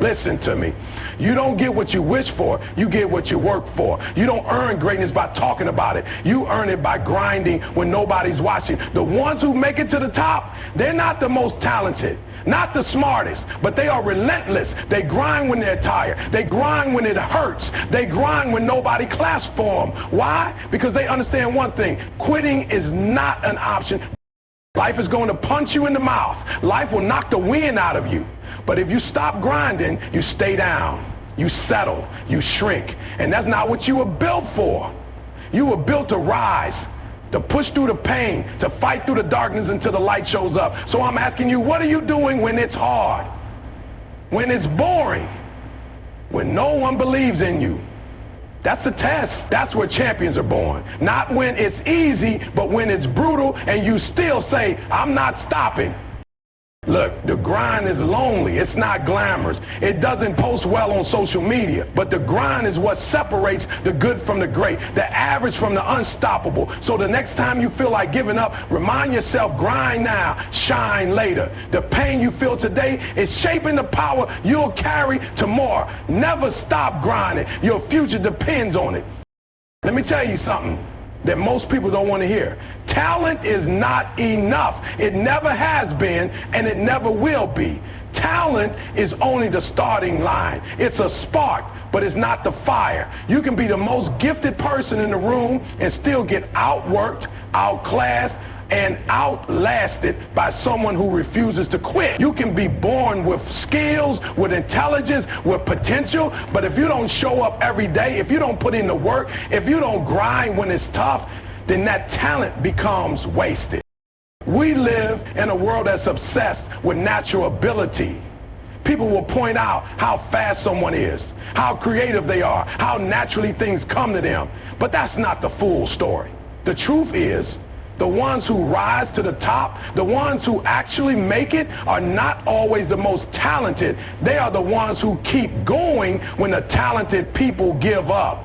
Listen to me. You don't get what you wish for, you get what you work for. You don't earn greatness by talking about it. You earn it by grinding when nobody's watching. The ones who make it to the top, they're not the most talented, not the smartest, but they are relentless. They grind when they're tired. They grind when it hurts. They grind when nobody claps for them. Why? Because they understand one thing. Quitting is not an option. Life is going to punch you in the mouth. Life will knock the wind out of you. But if you stop grinding, you stay down, you settle, you shrink. And that's not what you were built for. You were built to rise, to push through the pain, to fight through the darkness until the light shows up. So I'm asking you, what are you doing when it's hard? When it's boring? When no one believes in you? That's a test. That's where champions are born. Not when it's easy, but when it's brutal and you still say, I'm not stopping. Look, the grind is lonely. It's not glamorous. It doesn't post well on social media. But the grind is what separates the good from the great, the average from the unstoppable. So the next time you feel like giving up, remind yourself, grind now, shine later. The pain you feel today is shaping the power you'll carry tomorrow. Never stop grinding. Your future depends on it. Let me tell you something that most people don't want to hear. Talent is not enough. It never has been, and it never will be. Talent is only the starting line. It's a spark, but it's not the fire. You can be the most gifted person in the room and still get outworked, outclassed, and outlasted by someone who refuses to quit. You can be born with skills, with intelligence, with potential, but if you don't show up every day, if you don't put in the work, if you don't grind when it's tough, then that talent becomes wasted. We live in a world that's obsessed with natural ability. People will point out how fast someone is, how creative they are, how naturally things come to them, but that's not the full story. The truth is, the ones who rise to the top, the ones who actually make it, are not always the most talented. They are the ones who keep going when the talented people give up.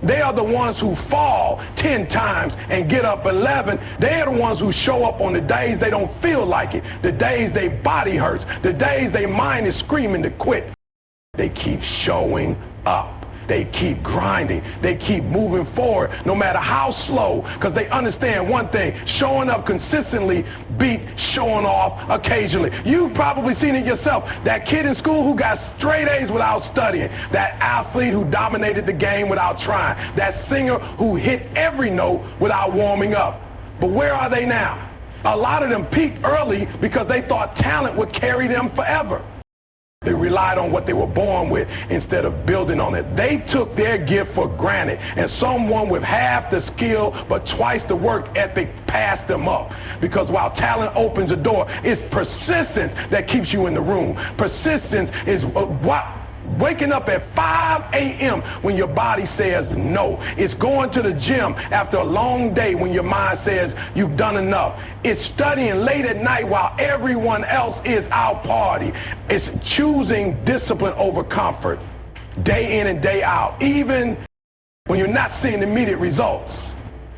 They are the ones who fall 10 times and get up 11. They are the ones who show up on the days they don't feel like it, the days their body hurts, the days their mind is screaming to quit. They keep showing up. They keep grinding. They keep moving forward, no matter how slow, because they understand one thing: showing up consistently beat showing off occasionally. You've probably seen it yourself. That kid in school who got straight A's without studying. That athlete who dominated the game without trying. That singer who hit every note without warming up. But where are they now? A lot of them peaked early because they thought talent would carry them forever. They relied on what they were born with instead of building on it. They took their gift for granted, and someone with half the skill but twice the work ethic passed them up. Because while talent opens a door, it's persistence that keeps you in the room. Persistence is waking up at 5 a.m. when your body says no. It's going to the gym after a long day when your mind says you've done enough. It's studying late at night while everyone else is out party. It's choosing discipline over comfort, day in and day out, even when you're not seeing immediate results.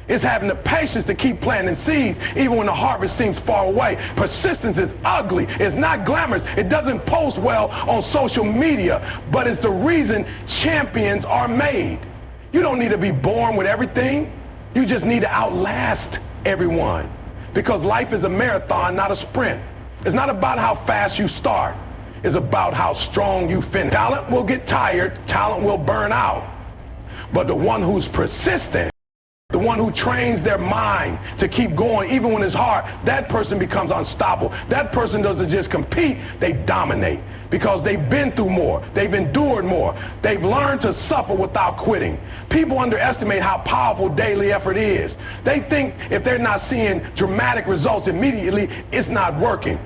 It's having the patience to keep planting seeds even when the harvest seems far away. Persistence is ugly. It's not glamorous. It doesn't post well on social media, but it's the reason champions are made. You don't need to be born with everything. You just need to outlast everyone, because life is a marathon, not a sprint. It's not about how fast you start. It's about how strong you finish. Talent will get tired. Talent will burn out. But the one who's persistent, the one who trains their mind to keep going even when it's hard, that person becomes unstoppable. That person doesn't just compete, they dominate, because they've been through more, they've endured more, they've learned to suffer without quitting. People underestimate how powerful daily effort is. They think if they're not seeing dramatic results immediately, it's not working.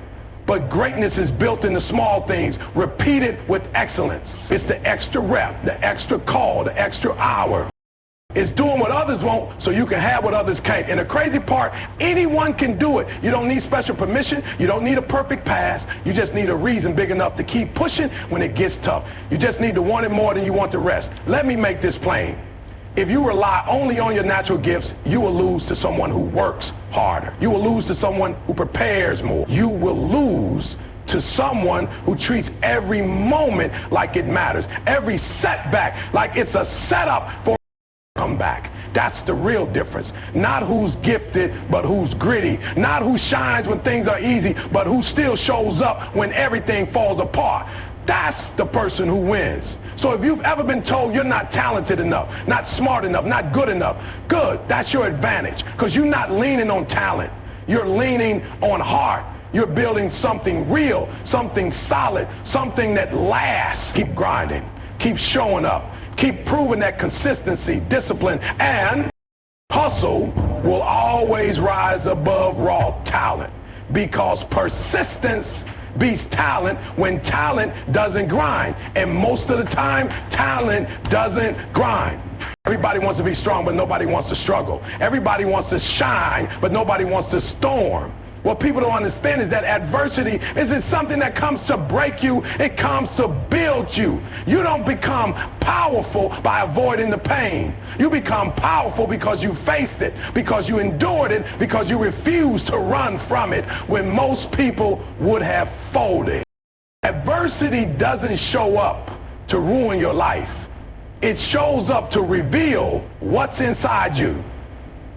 But greatness is built in the small things, repeated with excellence. It's the extra rep, the extra call, the extra hour. It's doing what others won't so you can have what others can't. And the crazy part, anyone can do it. You don't need special permission. You don't need a perfect pass. You just need a reason big enough to keep pushing when it gets tough. You just need to want it more than you want the rest. Let me make this plain. If you rely only on your natural gifts, you will lose to someone who works harder. You will lose to someone who prepares more. You will lose to someone who treats every moment like it matters, every setback like it's a setup for a comeback. That's the real difference. Not who's gifted, but who's gritty. Not who shines when things are easy, but who still shows up when everything falls apart. That's the person who wins. So if you've ever been told you're not talented enough, not smart enough, not good enough, good, that's your advantage, because you're not leaning on talent. You're leaning on heart. You're building something real, something solid, something that lasts. Keep grinding, keep showing up, keep proving that consistency, discipline, and hustle will always rise above raw talent, because persistence beats talent when talent doesn't grind. And most of the time, talent doesn't grind. Everybody wants to be strong, but nobody wants to struggle. Everybody wants to shine, but nobody wants to storm. What people don't understand is that adversity isn't something that comes to break you, it comes to build you. You don't become powerful by avoiding the pain. You become powerful because you faced it, because you endured it, because you refused to run from it when most people would have folded. Adversity doesn't show up to ruin your life. It shows up to reveal what's inside you.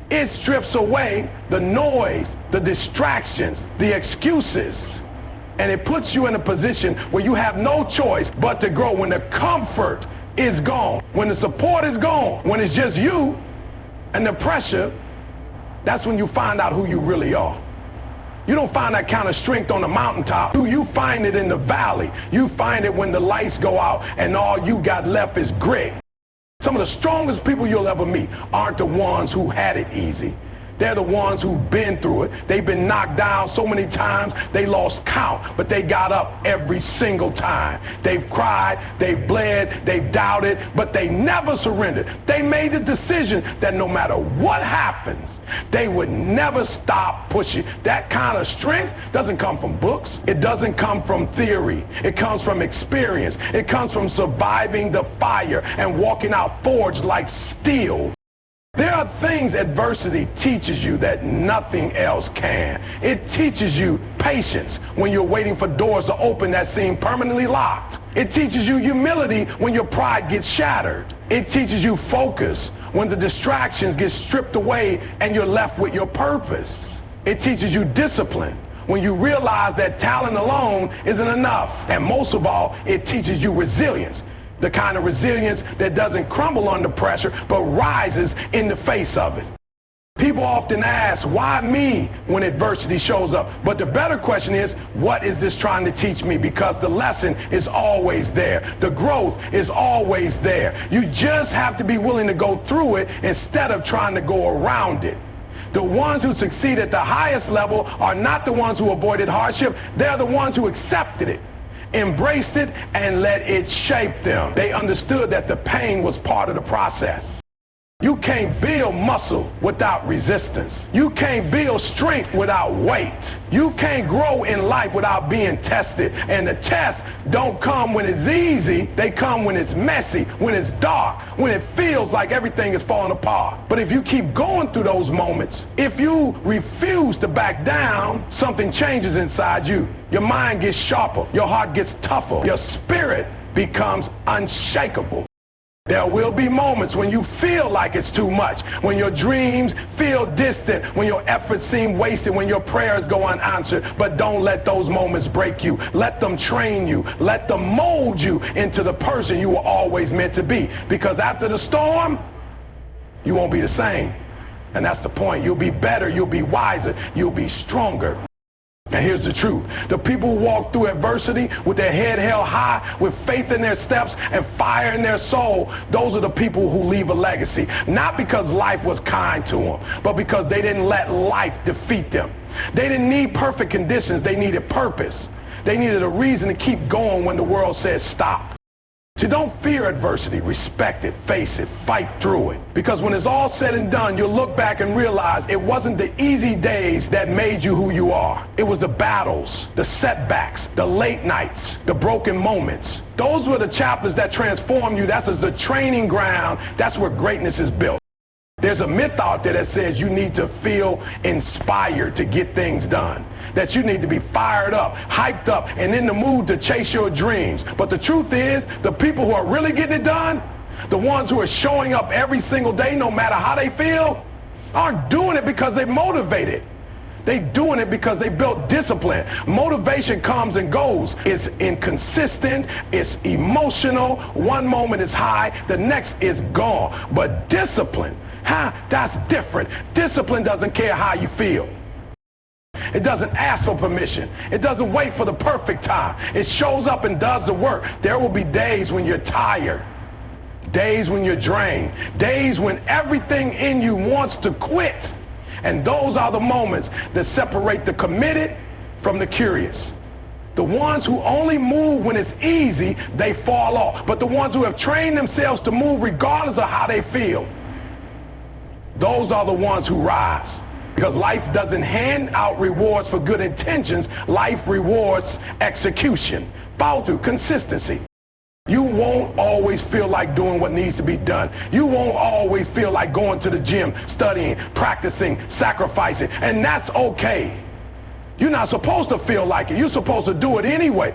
It strips away the noise, the distractions, the excuses, and it puts you in a position where you have no choice but to grow. When the comfort is gone, when the support is gone, when it's just you and the pressure, that's when you find out who you really are. You don't find that kind of strength on the mountaintop. You find it in the valley. You find it when the lights go out and all you got left is grit. Some of the strongest people you'll ever meet aren't the ones who had it easy. They're the ones who've been through it. They've been knocked down so many times, they lost count, but they got up every single time. They've cried, they've bled, they've doubted, but they never surrendered. They made the decision that no matter what happens, they would never stop pushing. That kind of strength doesn't come from books. It doesn't come from theory. It comes from experience. It comes from surviving the fire and walking out forged like steel. There are things adversity teaches you that nothing else can. It teaches you patience when you're waiting for doors to open that seem permanently locked. It teaches you humility when your pride gets shattered. It teaches you focus when the distractions get stripped away and you're left with your purpose. It teaches you discipline when you realize that talent alone isn't enough. And most of all, it teaches you resilience. The kind of resilience that doesn't crumble under pressure, but rises in the face of it. People often ask, why me when adversity shows up? But the better question is, what is this trying to teach me? Because the lesson is always there. The growth is always there. You just have to be willing to go through it instead of trying to go around it. The ones who succeed at the highest level are not the ones who avoided hardship. They're the ones who accepted it, embraced it, and let it shape them. They understood that the pain was part of the process. You can't build muscle without resistance. You can't build strength without weight. You can't grow in life without being tested. And the tests don't come when it's easy. They come when it's messy, when it's dark, when it feels like everything is falling apart. But if you keep going through those moments, if you refuse to back down, something changes inside you. Your mind gets sharper. Your heart gets tougher. Your spirit becomes unshakable. There will be moments when you feel like it's too much, when your dreams feel distant, when your efforts seem wasted, when your prayers go unanswered. But don't let those moments break you. Let them train you. Let them mold you into the person you were always meant to be. Because after the storm, you won't be the same. And that's the point. You'll be better. You'll be wiser. You'll be stronger. And here's the truth. The people who walk through adversity with their head held high, with faith in their steps and fire in their soul, those are the people who leave a legacy. Not because life was kind to them, but because they didn't let life defeat them. They didn't need perfect conditions. They needed purpose. They needed a reason to keep going when the world said stop. So don't fear adversity, respect it, face it, fight through it. Because when it's all said and done, you'll look back and realize it wasn't the easy days that made you who you are. It was the battles, the setbacks, the late nights, the broken moments. Those were the chapters that transformed you. That's the training ground. That's where greatness is built. There's a myth out there that says you need to feel inspired to get things done, that you need to be fired up, hyped up, and in the mood to chase your dreams. But the truth is, the people who are really getting it done, the ones who are showing up every single day no matter how they feel, aren't doing it because they're motivated. They're doing it because they built discipline. Motivation comes and goes. It's inconsistent, it's emotional. One moment is high, the next is gone. But discipline, that's different. Discipline doesn't care how you feel. It doesn't ask for permission. It doesn't wait for the perfect time. It shows up and does the work. There will be days when you're tired, days when you're drained, days when everything in you wants to quit. And those are the moments that separate the committed from the curious. The ones who only move when it's easy, they fall off. But the ones who have trained themselves to move regardless of how they feel, those are the ones who rise. Because life doesn't hand out rewards for good intentions. Life rewards execution, follow through, consistency. You won't always feel like doing what needs to be done. You won't always feel like going to the gym, studying, practicing, sacrificing, and that's okay. You're not supposed to feel like it. You're supposed to do it anyway.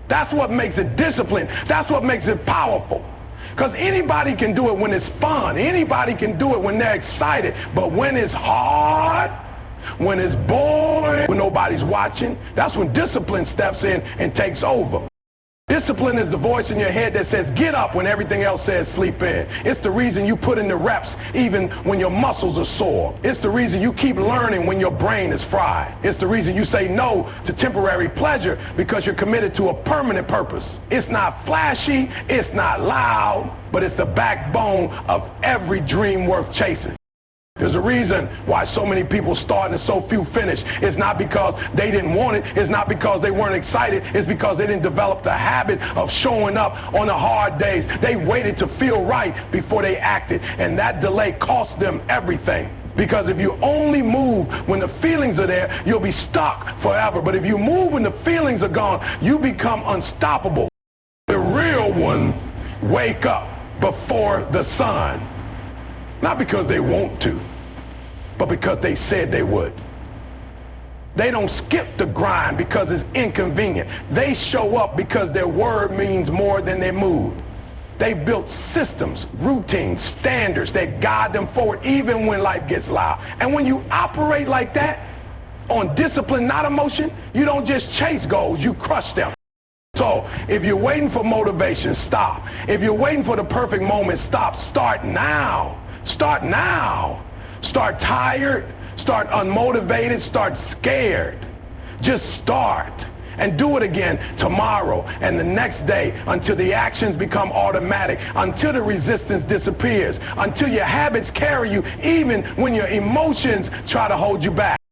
That's what makes it disciplined. That's what makes it powerful. Because anybody can do it when it's fun. Anybody can do it when they're excited. But when it's hard, when it's boring, when nobody's watching, that's when discipline steps in and takes over. Discipline is the voice in your head that says get up when everything else says sleep in. It's the reason you put in the reps even when your muscles are sore. It's the reason you keep learning when your brain is fried. It's the reason you say no to temporary pleasure because you're committed to a permanent purpose. It's not flashy, it's not loud, but it's the backbone of every dream worth chasing. There's a reason why so many people start and so few finish. It's not because they didn't want it. It's not because they weren't excited. It's because they didn't develop the habit of showing up on the hard days. They waited to feel right before they acted, and that delay cost them everything. Because if you only move when the feelings are there, you'll be stuck forever. But if you move when the feelings are gone, you become unstoppable. The real one wake up before the sun. Not because they want to, but because they said they would. They don't skip the grind because it's inconvenient. They show up because their word means more than their mood. They built systems, routines, standards that guide them forward even when life gets loud. And when you operate like that, on discipline, not emotion, you don't just chase goals, you crush them. So if you're waiting for motivation, stop. If you're waiting for the perfect moment, stop. Start now. Start now. Start tired, start unmotivated, start scared. Just start and do it again tomorrow and the next day until the actions become automatic, until the resistance disappears, until your habits carry you even when your emotions try to hold you back.